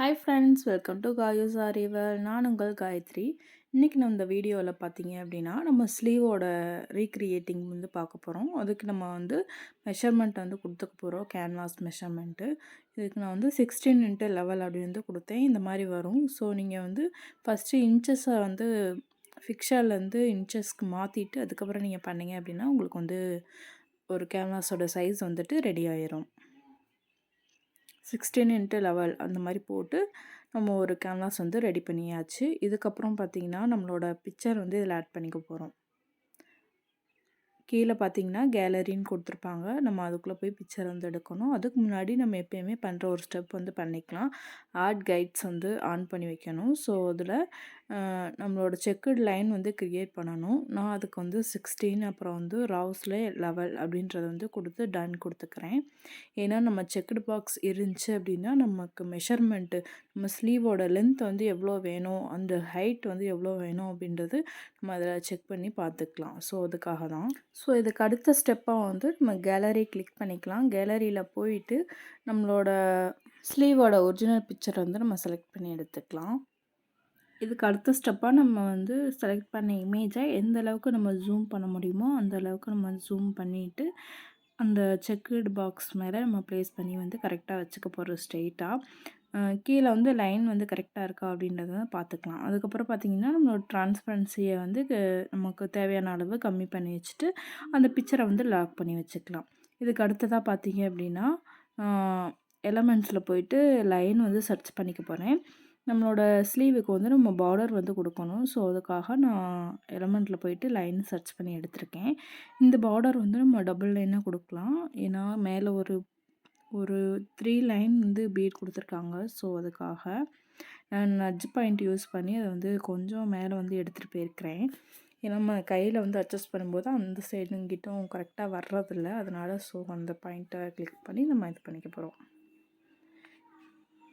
Hi friends, welcome to காயூஸ் ஆரிவர். நான் உங்கள் காயத்ரி. இன்றைக்கி நம்ம இந்த வீடியோவில் பார்த்தீங்க அப்படின்னா நம்ம ஸ்லீவோட ரீக்ரியேட்டிங் வந்து பார்க்க போகிறோம். அதுக்கு நம்ம வந்து மெஷர்மெண்ட் வந்து கொடுத்துக்க போகிறோம், கேன்வாஸ் மெஷர்மெண்ட்டு. இதுக்கு நான் வந்து 16x11 அப்படி வந்து கொடுத்தேன். இந்த மாதிரி வரும். ஸோ நீங்கள் வந்து ஃபஸ்ட்டு இன்ச்சஸை வந்து ஃபிக்ஷர்லேருந்து இன்ச்சஸ்க்கு மாற்றிட்டு அதுக்கப்புறம் நீங்கள் பண்ணீங்க அப்படின்னா உங்களுக்கு வந்து ஒரு கேன்வாஸோட சைஸ் வந்துட்டு ரெடி ஆயிரும். 16x11 அந்த மாதிரி போட்டு நம்ம ஒரு கேன்வாஸ் வந்து ரெடி பண்ணியாச்சு. இதுக்கப்புறம் பார்த்திங்கன்னா நம்மளோட பிக்சர் வந்து இதில் ஆட் பண்ணிக்க போகிறோம். கீழே பார்த்தீங்கன்னா கேலரின்னு கொடுத்துருப்பாங்க. நம்ம அதுக்குள்ளே போய் பிக்சர் வந்து எடுக்கணும். அதுக்கு முன்னாடி நம்ம எப்பயுமே பண்ணுற ஒரு ஸ்டெப் வந்து பண்ணிக்கலாம். ஆட் கைட்ஸ் வந்து ஆன் பண்ணி வைக்கணும். ஸோ அதில் நம்மளோட செக்குடு லைன் வந்து க்ரியேட் பண்ணணும். நான் அதுக்கு வந்து 16 அப்புறம் வந்து ராவ்ஸில் 11 அப்படின்றத வந்து கொடுத்து டன் கொடுத்துக்கிறேன். ஏன்னா நம்ம செக்குடு பாக்ஸ் இருந்துச்சு அப்படின்னா நமக்கு மெஷர்மெண்ட்டு நம்ம ஸ்லீவோட லென்த் வந்து எவ்வளோ வேணும், அந்த ஹைட் வந்து எவ்வளோ வேணும் அப்படின்றது நம்ம அதில் செக் பண்ணி பார்த்துக்கலாம். ஸோ அதுக்காக தான். ஸோ இதுக்கு அடுத்த ஸ்டெப்பாக வந்து நம்ம கேலரி கிளிக் பண்ணிக்கலாம். கேலரியில் போயிட்டு நம்மளோட ஸ்லீவோட ஒரிஜினல் பிக்சரை வந்து நம்ம செலக்ட் பண்ணி எடுத்துக்கலாம். இதுக்கு அடுத்த ஸ்டெப்பாக நம்ம வந்து செலக்ட் பண்ண இமேஜை எந்த அளவுக்கு நம்ம ஜூம் பண்ண முடியுமோ அந்த அளவுக்கு நம்ம ஜூம் பண்ணிவிட்டு அந்த செக்குடு பாக்ஸ் மேலே நம்ம ப்ளேஸ் பண்ணி வந்து கரெக்டாக வச்சுக்க போகிறோம் ஸ்ட்ரெயிட்டாக. கீழே வந்து லைன் வந்து கரெக்டாக இருக்கா அப்படின்றத பார்த்துக்கலாம். அதுக்கப்புறம் பார்த்திங்கன்னா நம்மளோட ட்ரான்ஸ்பரன்சியை வந்து நமக்கு தேவையான அளவு கம்மி பண்ணி வச்சுட்டு அந்த பிக்சரை வந்து லாக் பண்ணி வச்சுக்கலாம். இதுக்கு அடுத்ததாக பார்த்தீங்க அப்படின்னா எலமெண்ட்ஸில் போயிட்டு லைன் வந்து சர்ச் பண்ணிக்க போகிறேன். நம்மளோட ஸ்லீவுக்கு வந்து நம்ம பார்டர் வந்து கொடுக்கணும். ஸோ அதுக்காக நான் எலமெண்ட்டில் போயிட்டு லைன் சர்ச் பண்ணி எடுத்திருக்கேன். இந்த பார்டர் வந்து நம்ம டபுள் லைனாக கொடுக்கலாம். ஏன்னா மேலே ஒரு ஒரு 3 லைன் வந்து பீட் கொடுத்துருக்காங்க. ஸோ அதுக்காக நான் நட்ஜ் பாயிண்ட் யூஸ் பண்ணி அதை வந்து கொஞ்சம் மேலே வந்து எடுத்துகிட்டு போயிருக்கிறேன். ஏன்னா நம்ம கையில் வந்து அட்ஜஸ்ட் பண்ணும்போது அந்த சைடுங்கிட்டும் கரெக்டாக வர்றதில்ல. அதனால் ஸோ அந்த பாயிண்ட்டை கிளிக் பண்ணி நம்ம இது பண்ணிக்க போகிறோம்.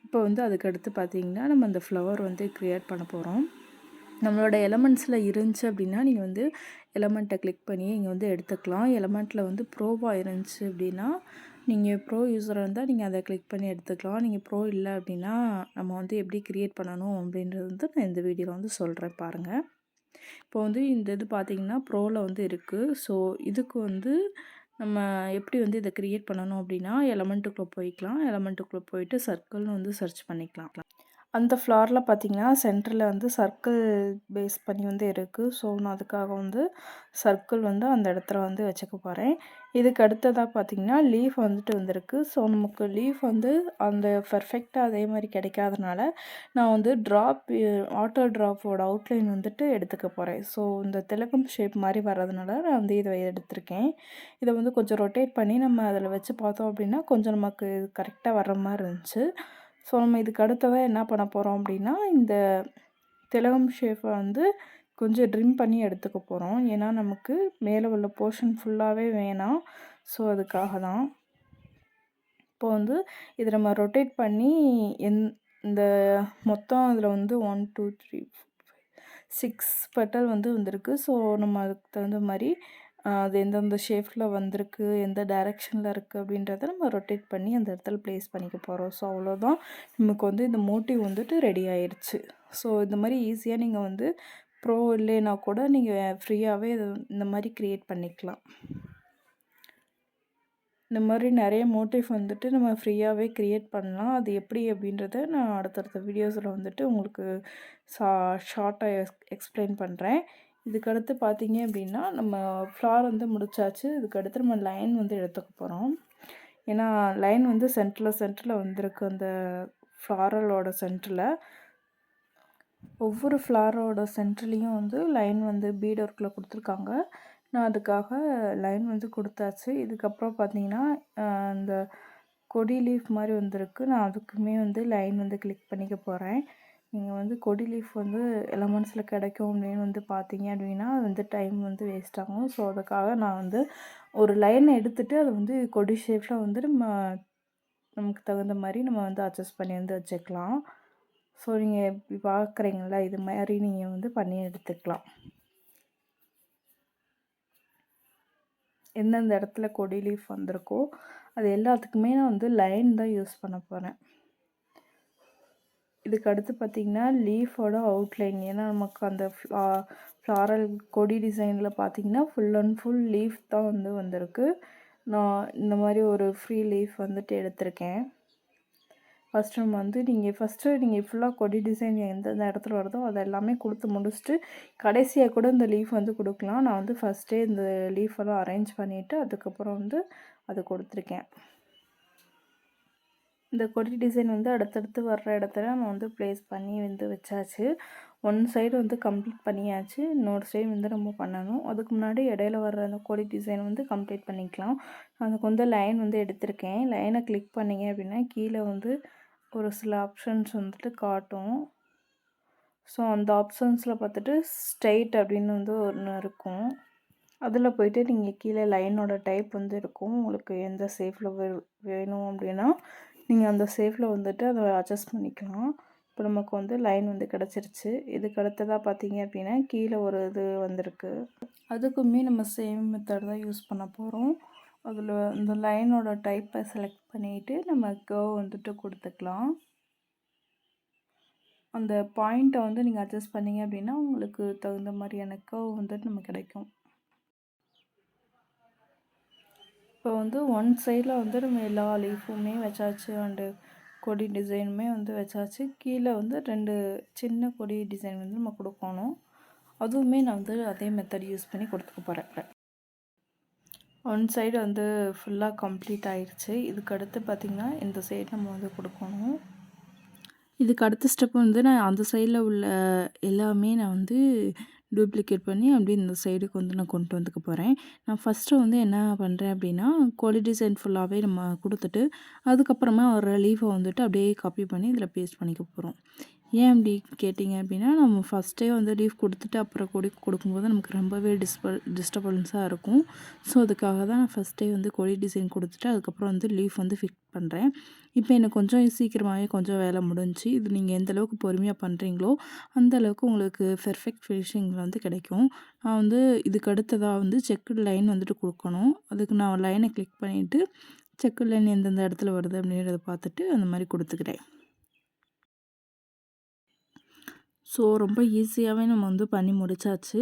இப்போ வந்து அதுக்கடுத்து பார்த்திங்கன்னா நம்ம அந்த ஃப்ளவர் வந்து க்ரியேட் பண்ண போகிறோம். நம்மளோட எலமெண்ட்ஸில் இருந்துச்சு அப்படின்னா நீங்கள் வந்து எலமெண்ட்டை கிளிக் பண்ணி இங்கே வந்து எடுத்துக்கலாம். எலமெண்ட்டில் வந்து ப்ரோவாக இருந்துச்சு அப்படின்னா நீங்கள் ப்ரோ யூஸராக இருந்தால் நீங்கள் அதை கிளிக் பண்ணி எடுத்துக்கலாம். நீங்கள் ப்ரோ இல்லை அப்படின்னா நம்ம வந்து எப்படி க்ரியேட் பண்ணணும் அப்படின்றது வந்து நான் இந்த வீடியோவில் வந்து சொல்கிறேன் பாருங்கள். இப்போ வந்து இந்த இது பார்த்திங்கன்னா ப்ரோவில் வந்து இருக்குது. ஸோ இதுக்கு வந்து நம்ம எப்படி வந்து இதை க்ரியேட் பண்ணணும் அப்படின்னா எலமெண்ட்டுக்குள்ளே போய்க்கலாம். எலமெண்ட்டுக்குள்ளே போயிட்டு சர்க்கிள்னு வந்து சர்ச் பண்ணிக்கலாம். அந்த ஃப்ளாரில் பார்த்திங்கன்னா சென்டரில் வந்து சர்க்கிள் பேஸ் பண்ணி வந்து இருக்குது. ஸோ நான் அதுக்காக வந்து சர்க்கிள் வந்து அந்த இடத்துல வந்து வச்சுக்க போகிறேன். இதுக்கு அடுத்ததாக பார்த்திங்கன்னா லீஃப் வந்துட்டு வந்திருக்கு. ஸோ நமக்கு லீஃப் வந்து அந்த பர்ஃபெக்டாக அதே மாதிரி கிடைக்காதனால நான் வந்து வாட்டர் ட்ராப்போட அவுட்லைன் வந்துட்டு எடுத்துக்க போகிறேன். ஸோ இந்த திலகம் ஷேப் மாதிரி வர்றதுனால நான் வந்து இதை எடுத்திருக்கேன். இதை வந்து கொஞ்சம் ரொட்டேட் பண்ணி நம்ம அதில் வச்சு பார்த்தோம் அப்படின்னா கொஞ்சம் நமக்கு கரெக்டாக வர்ற மாதிரி இருந்துச்சு. ஸோ நம்ம இதுக்கு அடுத்ததாக என்ன பண்ண போகிறோம் அப்படின்னா இந்த திலகம் ஷேப்பை வந்து கொஞ்சம் ட்ரிம் பண்ணி எடுத்துக்க போகிறோம். ஏன்னா நமக்கு மேலே உள்ள போர்ஷன் ஃபுல்லாகவே வேணாம். ஸோ அதுக்காக தான். இப்போ வந்து இதை நம்ம ரொட்டேட் பண்ணி இந்த மொத்தம் இதில் வந்து 1 2 3 6 பெட்டல் வந்து வந்திருக்கு. ஸோ நம்ம அதுக்கு தகுந்த மாதிரி அது எந்தெந்த ஷேப்பில் வந்திருக்கு, எந்த டைரெக்ஷனில் இருக்குது அப்படின்றத நம்ம ரொட்டேட் பண்ணி அந்த இடத்துல ப்ளேஸ் பண்ணிக்க போகிறோம். ஸோ அவ்வளோதான், நமக்கு வந்து இந்த மோட்டிவ் வந்துட்டு ரெடி ஆயிடுச்சு. ஸோ இந்த மாதிரி ஈஸியாக நீங்கள் வந்து ப்ரோ இல்லைன்னா கூட நீங்கள் ஃப்ரீயாகவே இது இந்த மாதிரி க்ரியேட் பண்ணிக்கலாம். இந்த மாதிரி நிறைய மோட்டிவ் வந்துட்டு நம்ம ஃப்ரீயாகவே க்ரியேட் பண்ணலாம். அது எப்படி அப்படின்றத நான் அடுத்தடுத்த வீடியோஸில் வந்துட்டு உங்களுக்கு ஷார்ட்டாக எக்ஸ்பிளைன் பண்ணுறேன். இதுக்கடுத்து பார்த்தீங்க அப்படின்னா நம்ம ஃப்ளார் வந்து முடிச்சாச்சு. இதுக்கடுத்து நம்ம லைன் வந்து எடுத்துக்க போகிறோம். ஏன்னா லைன் வந்து சென்டரில் வந்திருக்கு. அந்த ஃப்ளாரலோட சென்டரில் ஒவ்வொரு ஃப்ளாரோட சென்டர்லேயும் வந்து லைன் வந்து பீட் ஒர்க்கில் கொடுத்துருக்காங்க. நான் அதுக்காக லைன் வந்து கொடுத்தாச்சு. இதுக்கப்புறம் பார்த்தீங்கன்னா இந்த கொடி லீஃப் மாதிரி வந்திருக்கு. நான் அதுக்குமே வந்து லைன் வந்து கிளிக் பண்ணிக்க போகிறேன். நீங்கள் வந்து கொடி லீஃப் வந்து எலமெண்ட்ஸில் கிடைக்கும் அப்படின்னு வந்து பார்த்தீங்க அப்படின்னா அது வந்து டைம் வந்து வேஸ்ட் ஆகும். ஸோ அதுக்காக நான் வந்து ஒரு லைனை எடுத்துகிட்டு அதை வந்து கொடி ஷேப்பில் வந்து நமக்கு தகுந்த மாதிரி நம்ம வந்து அட்ஜஸ்ட் பண்ணி வந்து வச்சுக்கலாம். ஸோ நீங்கள் இப்படி பார்க்குறீங்களா, இது மாதிரி நீங்கள் வந்து பண்ணி எடுத்துக்கலாம். எந்தெந்த இடத்துல கொடி லீஃப் வந்திருக்கோ அது எல்லாத்துக்குமே நான் வந்து லைன் தான் யூஸ் பண்ண போகிறேன். இதுக்கு அடுத்து பார்த்திங்கன்னா லீஃபோட அவுட்லைன். ஏன்னா நமக்கு அந்த ஃப்ளாரல் கொடி டிசைனில் பார்த்திங்கன்னா ஃபுல் அண்ட் ஃபுல் லீஃப் தான் வந்து வந்திருக்கு. நான் இந்த மாதிரி ஒரு ஃப்ரீ லீஃப் வந்துட்டு எடுத்திருக்கேன். ஃபஸ்ட்டு நம்ம வந்து நீங்கள் ஃபுல்லாக கொடி டிசைன் எந்தெந்த இடத்துல வருதோ அது எல்லாமே கொடுத்து முடிச்சுட்டு கடைசியாக கூட இந்த லீஃப் வந்து கொடுக்கலாம். நான் வந்து ஃபஸ்ட்டே இந்த லீஃபெல்லாம் அரேஞ்ச் பண்ணிவிட்டு அதுக்கப்புறம் வந்து அது கொடுத்துருக்கேன். இந்த கொடி டிசைன் வந்து அடுத்தடுத்து வர்ற இடத்துல நம்ம வந்து ப்ளேஸ் பண்ணி வந்து வச்சாச்சு. ஒன் சைடு வந்து கம்ப்ளீட் பண்ணியாச்சு. இன்னொரு சைடு வந்து நம்ம பண்ணணும். அதுக்கு முன்னாடி இடையில வர்ற அந்த கொடி டிசைன் வந்து கம்ப்ளீட் பண்ணிக்கலாம். அதுக்கு வந்து லைன் வந்து எடுத்திருக்கேன். லைனை கிளிக் பண்ணிங்க அப்படின்னா கீழே வந்து ஒரு சில ஆப்ஷன்ஸ் வந்துட்டு காட்டும். ஸோ அந்த ஆப்ஷன்ஸில் பார்த்துட்டு ஸ்ட்ரெயிட் அப்படின்னு வந்து ஒன்று இருக்கும். அதில் போய்ட்டு நீங்கள் கீழே லைனோட டைப் வந்து இருக்கும். உங்களுக்கு எந்த ஷேப்பில் வேணும் அப்படின்னா நீங்கள் அந்த ஷேப்பில் வந்துட்டு அதை அட்ஜஸ்ட் பண்ணிக்கலாம். இப்போ நமக்கு வந்து லைன் வந்து கிடச்சிருச்சு. இதுக்கு அடுத்ததாக பார்த்தீங்க அப்படின்னா கீழே ஒரு இது வந்திருக்கு. அதுக்குமே நம்ம சேம் மெத்தட் தான் யூஸ் பண்ண போகிறோம். அதில் இந்த லைனோட டைப்பை செலக்ட் பண்ணிவிட்டு நம்ம கர்வ் வந்துட்டு கொடுத்துக்கலாம். அந்த பாயிண்ட்டை வந்து நீங்கள் அட்ஜஸ்ட் பண்ணிங்க அப்படின்னா உங்களுக்கு தகுந்த மாதிரியான கர்வ் வந்துட்டு நமக்கு கிடைக்கும். இப்போ வந்து ஒன் சைடில் வந்து நம்ம எல்லா லீஃபுமே வச்சாச்சு. அண்டு கொடி டிசைனுமே வந்து வச்சாச்சு. கீழே வந்து 2 சின்ன கொடி டிசைன் வந்து நம்ம கொடுக்கணும். அதுவுமே நான் வந்து அதே மெத்தட் யூஸ் பண்ணி கொடுத்துக்க போகிறேன். ஒன் சைடு வந்து ஃபுல்லாக கம்ப்ளீட் ஆயிடுச்சு. இதுக்கு அடுத்து பார்த்திங்கன்னா இந்த சைடு நம்ம வந்து கொடுக்கணும். இதுக்கு அடுத்த ஸ்டெப் வந்து நான் அந்த சைடில் உள்ள எல்லாமே நான் வந்து டூப்ளிகேட் பண்ணி அப்படியே இந்த சைடுக்கு வந்து நான் கொண்டு வந்துக்க போகிறேன். நான் ஃபஸ்ட்டு வந்து என்ன பண்ணுறேன் அப்படின்னா கொடி டிசைன் ஃபுல்லாகவே நம்ம கொடுத்துட்டு அதுக்கப்புறமா ஒரு லீஃபை வந்துட்டு அப்படியே காப்பி பண்ணி இதில் பேஸ்ட் பண்ணிக்க போகிறோம். ஏன் அப்படி கேட்டிங்க அப்படின்னா நம்ம ஃபஸ்ட்டே வந்து லீஃப் கொடுத்துட்டு அப்புறம் கொடி கொடுக்கும்போது நமக்கு ரொம்பவே டிஸ்டர்பன்ஸாக இருக்கும். ஸோ அதுக்காக தான் நான் ஃபஸ்ட்டே வந்து கொடி டிசைன் கொடுத்துட்டு அதுக்கப்புறம் வந்து லீஃப் வந்து ஃபிட் பண்ணுறேன். இப்போ எனக்கு கொஞ்சம் சீக்கிரமாகவே கொஞ்சம் வேலை முடிஞ்சுச்சு. இது நீங்கள் எந்த அளவுக்கு பொறுமையாக பண்ணுறீங்களோ அந்த அளவுக்கு உங்களுக்கு பெர்ஃபெக்ட் ஃபினிஷிங் வந்து கிடைக்கும். நான் வந்து இதுக்கு அடுத்ததாக வந்து செக்குடு லைன் வந்துட்டு கொடுக்கணும். அதுக்கு நான் லைனை கிளிக் பண்ணிவிட்டு செக்குடு லைன் எந்தெந்த இடத்துல வருது அப்படின்றத பார்த்துட்டு அந்த மாதிரி கொடுத்துக்கிறேன். ஸோ ரொம்ப ஈஸியாகவே நம்ம வந்து பண்ணி முடிச்சாச்சு.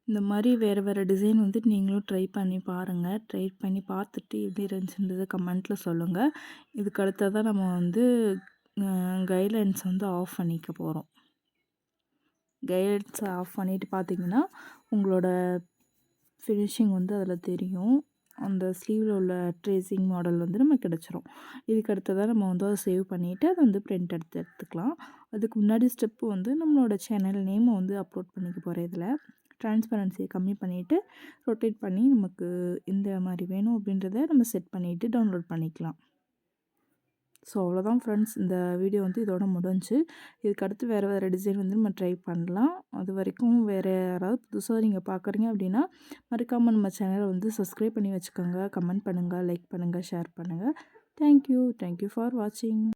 இந்த மாதிரி வேறு டிசைன் வந்து நீங்களும் ட்ரை பண்ணி பாருங்கள். ட்ரை பண்ணி பார்த்துட்டு எப்படி இருந்துச்சுன்றதை கமெண்ட்டில் சொல்லுங்கள். இதுக்கு அடுத்ததாக நம்ம வந்து கைட்லைன்ஸ் வந்து ஆஃப் பண்ணிக்க போகிறோம். கைட்லைன்ஸை ஆஃப் பண்ணிவிட்டு பார்த்திங்கன்னா உங்களோட ஃபினிஷிங் வந்து அதில் தெரியும். அந்த ஸ்லீவில் உள்ள ட்ரேசிங் மாடல் வந்து நமக்கு கிடச்சிரும். இதுக்கு அடுத்ததாக நம்ம வந்து அதை சேவ் பண்ணிவிட்டு அதை வந்து பிரிண்ட் எடுத்துக்கலாம். அதுக்கு முன்னாடி ஸ்டெப்பு வந்து நம்மளோட சேனல் நேமை வந்து அப்லோட் பண்ணிக்க போகிறேன். இதில் ட்ரான்ஸ்பரன்சியை கம்மி பண்ணிவிட்டு ரொட்டேட் பண்ணி நமக்கு இந்த மாதிரி வேணும் அப்படின்றத நம்ம செட் பண்ணிவிட்டு டவுன்லோட் பண்ணிக்கலாம். ஸோ அவ்வளோதான் ஃப்ரெண்ட்ஸ், இந்த வீடியோ வந்து இதோட முடிஞ்சு. இதுக்கு அடுத்து வேறு டிசைன் வந்து நம்ம ட்ரை பண்ணலாம். அது வரைக்கும் வேறு யாராவது புதுசாக நீங்கள் பார்க்குறீங்க அப்படின்னா மறக்காமல் நம்ம சேனலை வந்து சப்ஸ்கிரைப் பண்ணி வச்சுக்கோங்க. கமெண்ட் பண்ணுங்கள், லைக் பண்ணுங்கள், ஷேர் பண்ணுங்கள். தேங்க்யூ ஃபார் வாட்சிங்.